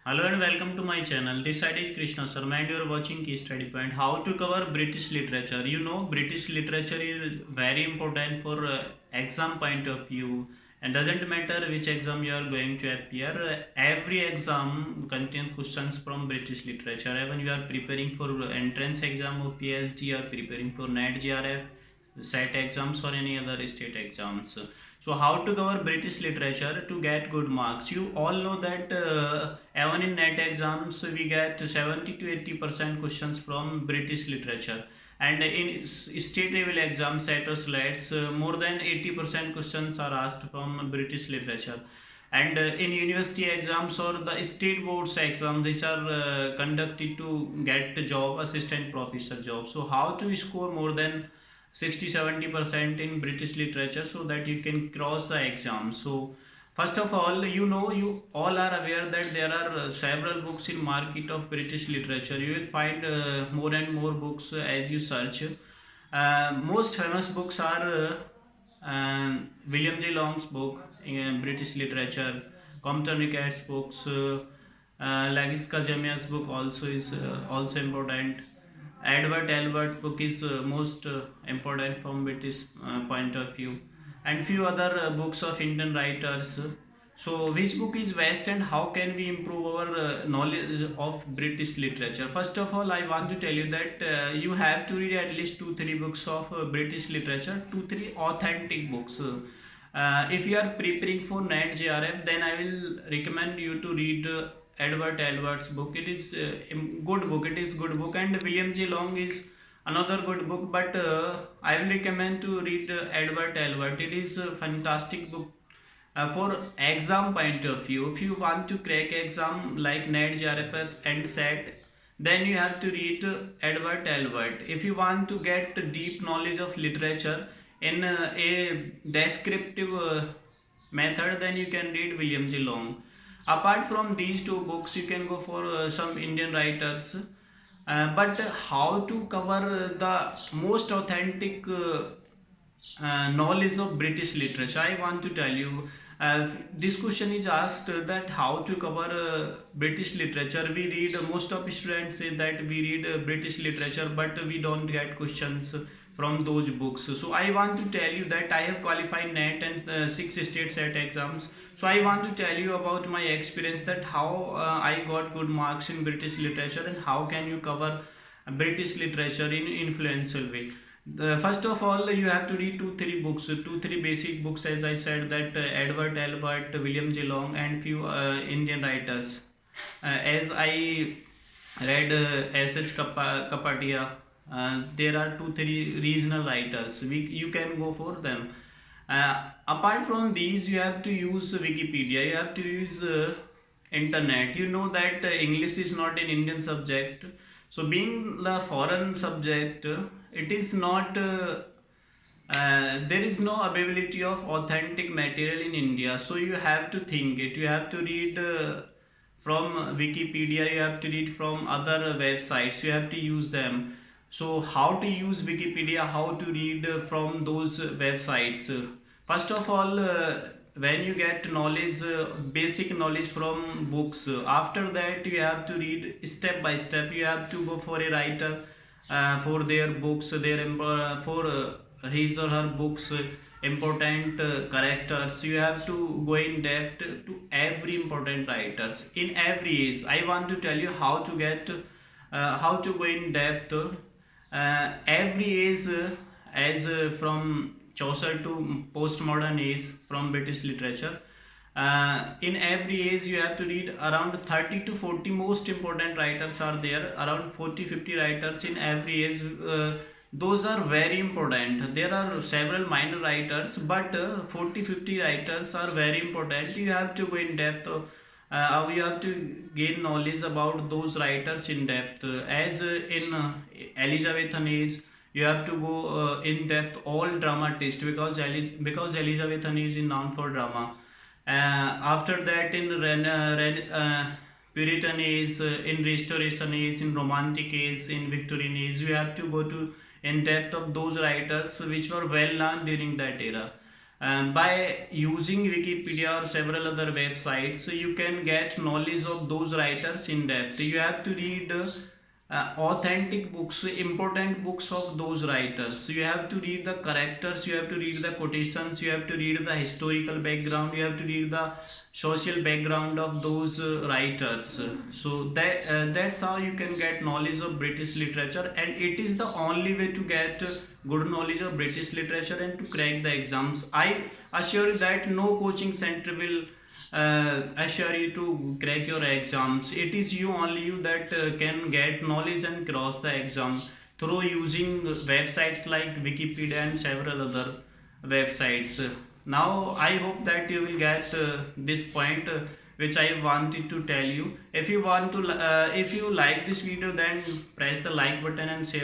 Hello and welcome to my channel. This side is Krishna Sharma and you are watching Key Study Point. How to cover British literature. You know, British literature is very important for exam point of view, and doesn't matter which exam you are going to appear. Every exam contains questions from British literature. Even you are preparing for entrance exam or PhD or preparing for NET GRF, set exams or any other state exams. So how to cover British literature to get good marks? You all know that even in NET exams we get 70 to 80% questions from British literature, and in state level exams set or slates more than 80% questions are asked from British literature. And in university exams or the state boards exam, these are conducted to get the job, assistant professor job. So how to score more than 60-70% in British literature so that you can cross the exam? So first of all, you know, you all are aware that there are several books in market of British literature. You will find more and more books as you search. Most famous books are William J. Long's book in British literature, Compton Rickett's books, Lagis Kajamia's book also is also important. Edward Albert book is most important from British point of view, and few other books of Indian writers. So, which book is best, and how can we improve our knowledge of British literature? First of all, I want to tell you that you have to read at least two, three books of British literature, two, three authentic books. If you are preparing for NET JRF, then I will recommend you to read Edward Albert's book. It is good book. It is good book, and William J. Long is another good book. But I will recommend to read Edward Albert. It is a fantastic book for exam point of view. If you want to crack exam like NET, JRF and SET, then you have to read Edward Albert. If you want to get deep knowledge of literature in a descriptive method, then you can read William J. Long. Apart from these two books, you can go for some Indian writers. But how to cover the most authentic knowledge of British literature? I want to tell you. This question is asked that how to cover British literature. We read most of students say that we read British literature, but we don't get questions from those books. So I want to tell you that I have qualified NET and six state set exams. So I want to tell you about my experience that how I got good marks in British literature and how can you cover British literature in influential way. First of all, you have to read two three books, two three basic books, as I said that Edward Albert, William J. Long, and few Indian writers. As I read S.H. Kapadia, there are two three regional writers. You can go for them. Apart from these, you have to use Wikipedia. You have to use internet. You know that English is not an Indian subject. So being the foreign subject, it is not. There is no availability of authentic material in India, so you have to think it. You have to read from Wikipedia. You have to read from other websites. You have to use them. So how to use Wikipedia? How to read from those websites? First of all, when you get knowledge, basic knowledge from books, after that you have to read step by step. You have to go for a writer for their books, for his or her books, important characters. You have to go in depth to every important writers in every age. I want to tell you how to get how to go in depth every age, as from Chaucer to postmodern age from British literature. In every age you have to read around 30 to 40 most important writers are there, around 40-50 writers in every age. Those are very important. There are several minor writers, but 40-50 writers are very important. You have to go in depth. You have to gain knowledge about those writers in depth. As in Elizabethan age, you have to go in depth all dramatist, because because Elizabethan age is known for drama. After that, in Puritan age, in Restoration age, in Romantic age, in Victorian age, you have to go to in depth of those writers which were well known during that era. By using Wikipedia or several other websites, so you can get knowledge of those writers in depth. You have to read authentic books, important books of those writers. So you have to read the characters, you have to read the quotations, you have to read the historical background, you have to read the social background of those writers. So that's how you can get knowledge of British literature, and it is the only way to get good knowledge of British literature and to crack the exams. I assure you that no coaching center will assure you to crack your exams. It is you, only you, that can get knowledge and cross the exam through using websites like Wikipedia and several other websites. Now I hope that you will get this point which I wanted to tell you. If you want to if you like this video, then press the like button and share.